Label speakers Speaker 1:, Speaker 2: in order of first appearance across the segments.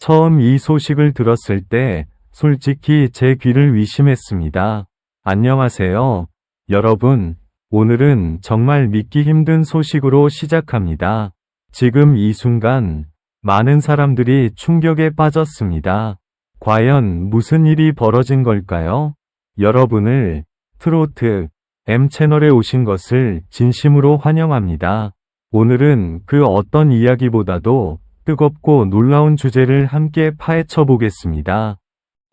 Speaker 1: 처음 이 소식을 들었을 때 솔직히 제 귀를 의심했습니다. 안녕하세요, 여러분. 오늘은 정말 믿기 힘든 소식으로 시작합니다. 지금 이 순간 많은 사람들이 충격에 빠졌습니다. 과연 무슨 일이 벌어진 걸까요? 여러분을 트로트 M 채널에 오신 것을 진심으로 환영합니다. 오늘은 그 어떤 이야기보다도 뜨겁고 놀라운 주제를 함께 파헤쳐 보겠습니다.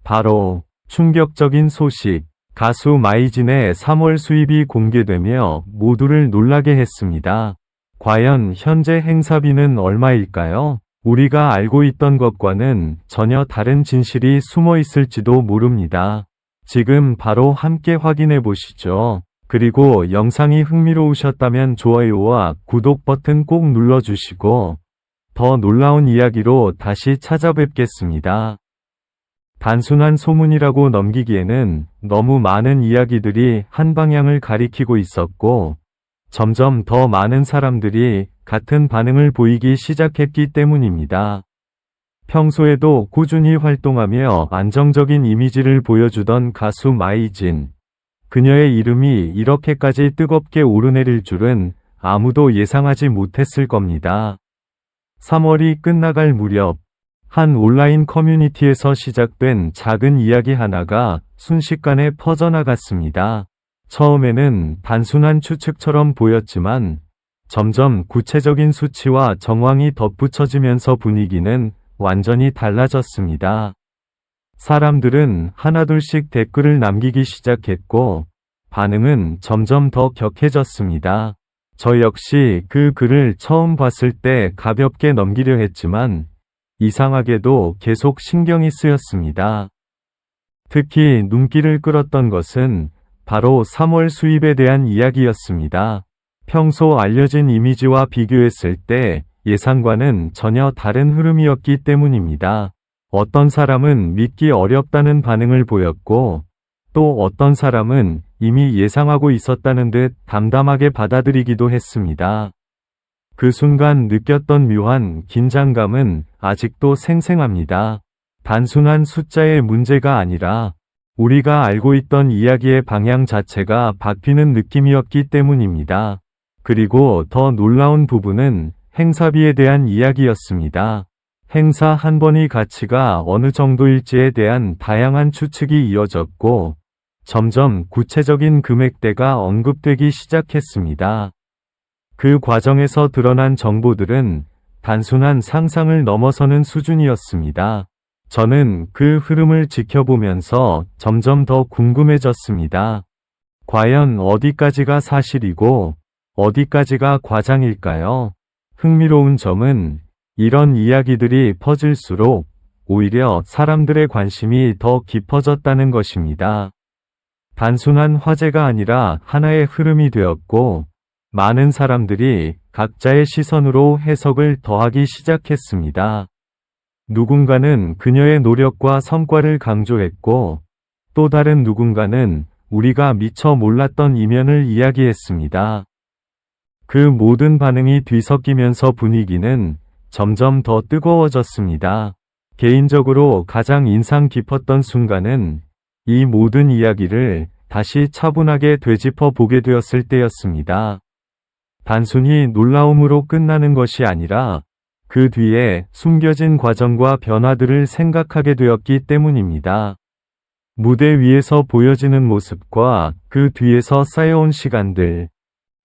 Speaker 1: 바로 충격적인 소식, 가수 마이진의 3월 수입이 공개되며 모두를 놀라게 했습니다. 과연 현재 행사비는 얼마일까요? 우리가 알고 있던 것과는 전혀 다른 진실이 숨어 있을지도 모릅니다. 지금 바로 함께 확인해 보시죠. 그리고 영상이 흥미로우셨다면 좋아요와 구독 버튼 꼭 눌러주시고 더 놀라운 이야기로 다시 찾아뵙겠습니다. 단순한 소문이라고 넘기기에는 너무 많은 이야기들이 한 방향을 가리키고 있었고 점점 더 많은 사람들이 같은 반응을 보이기 시작했기 때문입니다. 평소에도 꾸준히 활동하며 안정적인 이미지를 보여주던 가수 마이진. 그녀의 이름이 이렇게까지 뜨겁게 오르내릴 줄은 아무도 예상하지 못했을 겁니다. 3월이 끝나갈 무렵 한 온라인 커뮤니티에서 시작된 작은 이야기 하나가 순식간에 퍼져나갔습니다. 처음에는 단순한 추측처럼 보였지만 점점 구체적인 수치와 정황이 덧붙여지면서 분위기는 완전히 달라졌습니다. 사람들은 하나둘씩 댓글을 남기기 시작했고 반응은 점점 더 격해졌습니다. 저 역시 그 글을 처음 봤을 때 가볍게 넘기려 했지만 이상하게도 계속 신경이 쓰였습니다. 특히 눈길을 끌었던 것은 바로 3월 수입에 대한 이야기였습니다. 평소 알려진 이미지와 비교했을 때 예상과는 전혀 다른 흐름이었기 때문입니다. 어떤 사람은 믿기 어렵다는 반응을 보였고 또 어떤 사람은 이미 예상하고 있었다는 듯 담담하게 받아들이기도 했습니다. 그 순간 느꼈던 묘한 긴장감은 아직도 생생합니다. 단순한 숫자의 문제가 아니라 우리가 알고 있던 이야기의 방향 자체가 바뀌는 느낌이었기 때문입니다. 그리고 더 놀라운 부분은 행사비에 대한 이야기였습니다. 행사 한 번의 가치가 어느 정도일지에 대한 다양한 추측이 이어졌고 점점 구체적인 금액대가 언급되기 시작했습니다. 그 과정에서 드러난 정보들은 단순한 상상을 넘어서는 수준이었습니다. 저는 그 흐름을 지켜보면서 점점 더 궁금해졌습니다. 과연 어디까지가 사실이고 어디까지가 과장일까요? 흥미로운 점은 이런 이야기들이 퍼질수록 오히려 사람들의 관심이 더 깊어졌다는 것입니다. 단순한 화제가 아니라 하나의 흐름이 되었고 많은 사람들이 각자의 시선으로 해석을 더하기 시작했습니다. 누군가는 그녀의 노력과 성과를 강조했고 또 다른 누군가는 우리가 미처 몰랐던 이면을 이야기했습니다. 그 모든 반응이 뒤섞이면서 분위기는 점점 더 뜨거워졌습니다. 개인적으로 가장 인상 깊었던 순간은 이 모든 이야기를 다시 차분하게 되짚어 보게 되었을 때였습니다. 단순히 놀라움으로 끝나는 것이 아니라 그 뒤에 숨겨진 과정과 변화들을 생각하게 되었기 때문입니다. 무대 위에서 보여지는 모습과 그 뒤에서 쌓여온 시간들,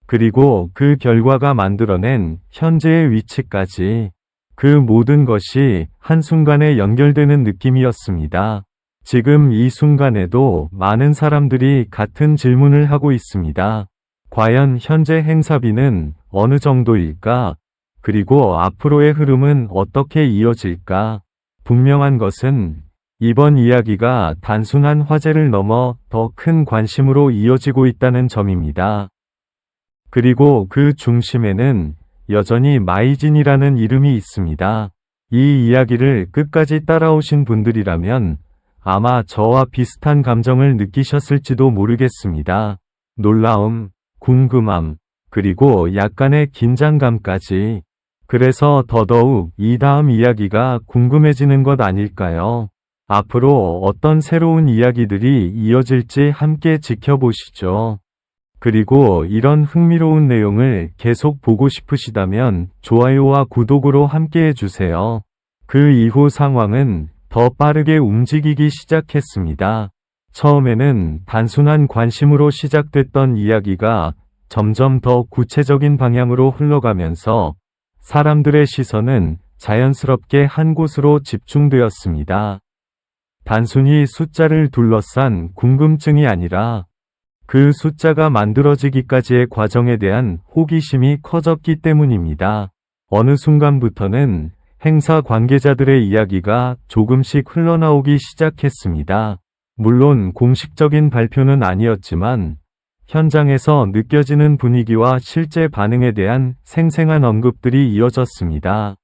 Speaker 1: 그리고 그 결과가 만들어낸 현재의 위치까지 그 모든 것이 한순간에 연결되는 느낌이었습니다. 지금 이 순간에도 많은 사람들이 같은 질문을 하고 있습니다. 과연 현재 행사비는 어느 정도일까? 그리고 앞으로의 흐름은 어떻게 이어질까? 분명한 것은 이번 이야기가 단순한 화제를 넘어 더 큰 관심으로 이어지고 있다는 점입니다. 그리고 그 중심에는 여전히 마이진이라는 이름이 있습니다. 이 이야기를 끝까지 따라오신 분들이라면 아마 저와 비슷한 감정을 느끼셨을지도 모르겠습니다. 놀라움, 궁금함, 그리고 약간의 긴장감까지. 그래서 더더욱 이 다음 이야기가 궁금해지는 것 아닐까요? 앞으로 어떤 새로운 이야기들이 이어질지 함께 지켜보시죠. 그리고 이런 흥미로운 내용을 계속 보고 싶으시다면 좋아요와 구독으로 함께 해주세요. 그 이후 상황은 더 빠르게 움직이기 시작했습니다. 처음에는 단순한 관심으로 시작됐던 이야기가 점점 더 구체적인 방향으로 흘러가면서 사람들의 시선은 자연스럽게 한 곳으로 집중되었습니다. 단순히 숫자를 둘러싼 궁금증이 아니라 그 숫자가 만들어지기까지의 과정에 대한 호기심이 커졌기 때문입니다. 어느 순간부터는 행사 관계자들의 이야기가 조금씩 흘러나오기 시작했습니다. 물론 공식적인 발표는 아니었지만 현장에서 느껴지는 분위기와 실제 반응에 대한 생생한 언급들이 이어졌습니다.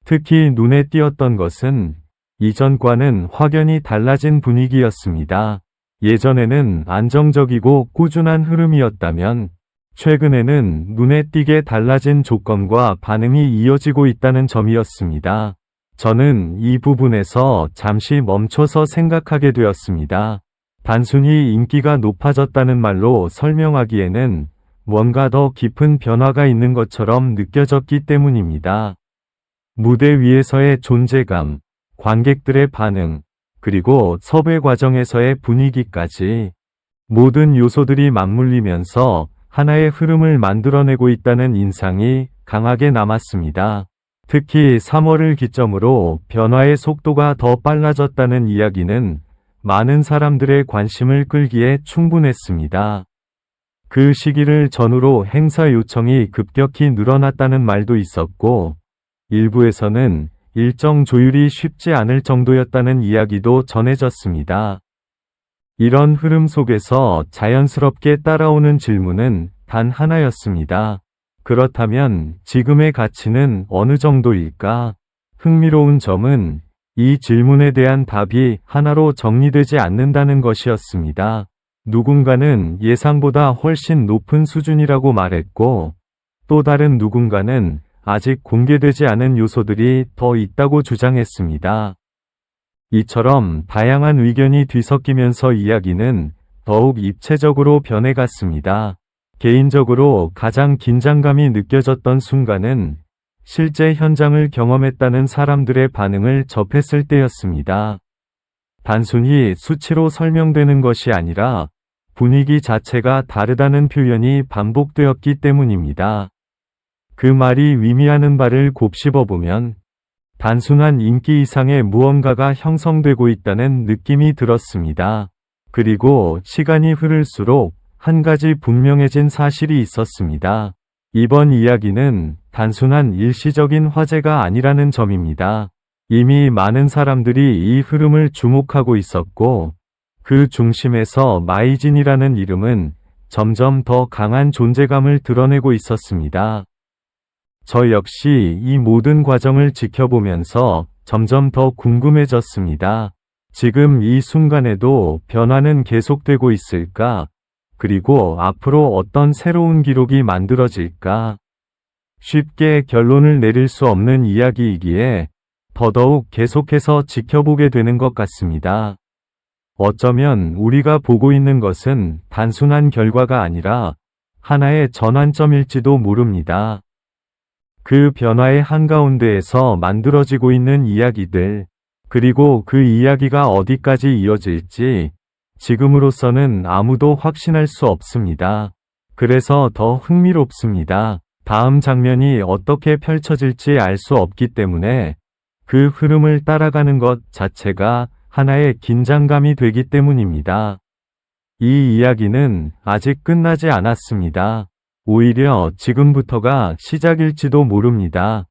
Speaker 1: 특히 눈에 띄었던 것은 이전과는 확연히 달라진 분위기였습니다. 예전에는 안정적이고 꾸준한 흐름이었다면 최근에는 눈에 띄게 달라진 조건과 반응이 이어지고 있다는 점이었습니다. 저는 이 부분에서 잠시 멈춰서 생각하게 되었습니다. 단순히 인기가 높아졌다는 말로 설명하기에는 뭔가 더 깊은 변화가 있는 것처럼 느껴졌기 때문입니다. 무대 위에서의 존재감, 관객들의 반응, 그리고 섭외 과정에서의 분위기까지 모든 요소들이 맞물리면서 하나의 흐름을 만들어내고 있다는 인상이 강하게 남았습니다. 특히 3월을 기점으로 변화의 속도가 더 빨라졌다는 이야기는 많은 사람들의 관심을 끌기에 충분했습니다. 그 시기를 전후로 행사 요청이 급격히 늘어났다는 말도 있었고, 일부에서는 일정 조율이 쉽지 않을 정도였다는 이야기도 전해졌습니다. 이런 흐름 속에서 자연스럽게 따라오는 질문은 단 하나였습니다. 그렇다면 지금의 가치는 어느 정도일까? 흥미로운 점은 이 질문에 대한 답이 하나로 정리되지 않는다는 것이었습니다. 누군가는 예상보다 훨씬 높은 수준이라고 말했고, 또 다른 누군가는 아직 공개되지 않은 요소들이 더 있다고 주장했습니다. 이처럼 다양한 의견이 뒤섞이면서 이야기는 더욱 입체적으로 변해갔습니다. 개인적으로 가장 긴장감이 느껴졌던 순간은 실제 현장을 경험했다는 사람들의 반응을 접했을 때였습니다. 단순히 수치로 설명되는 것이 아니라 분위기 자체가 다르다는 표현이 반복되었기 때문입니다. 그 말이 의미하는 바를 곱씹어보면 단순한 인기 이상의 무언가가 형성되고 있다는 느낌이 들었습니다. 그리고 시간이 흐를수록 한 가지 분명해진 사실이 있었습니다. 이번 이야기는 단순한 일시적인 화제가 아니라는 점입니다. 이미 많은 사람들이 이 흐름을 주목하고 있었고, 그 중심에서 마이진이라는 이름은 점점 더 강한 존재감을 드러내고 있었습니다. 저 역시 이 모든 과정을 지켜보면서 점점 더 궁금해졌습니다. 지금 이 순간에도 변화는 계속되고 있을까? 그리고 앞으로 어떤 새로운 기록이 만들어질까? 쉽게 결론을 내릴 수 없는 이야기이기에 더더욱 계속해서 지켜보게 되는 것 같습니다. 어쩌면 우리가 보고 있는 것은 단순한 결과가 아니라 하나의 전환점일지도 모릅니다. 그 변화의 한가운데에서 만들어지고 있는 이야기들, 그리고 그 이야기가 어디까지 이어질지 지금으로서는 아무도 확신할 수 없습니다. 그래서 더 흥미롭습니다. 다음 장면이 어떻게 펼쳐질지 알 수 없기 때문에 그 흐름을 따라가는 것 자체가 하나의 긴장감이 되기 때문입니다. 이 이야기는 아직 끝나지 않았습니다. 오히려 지금부터가 시작일지도 모릅니다.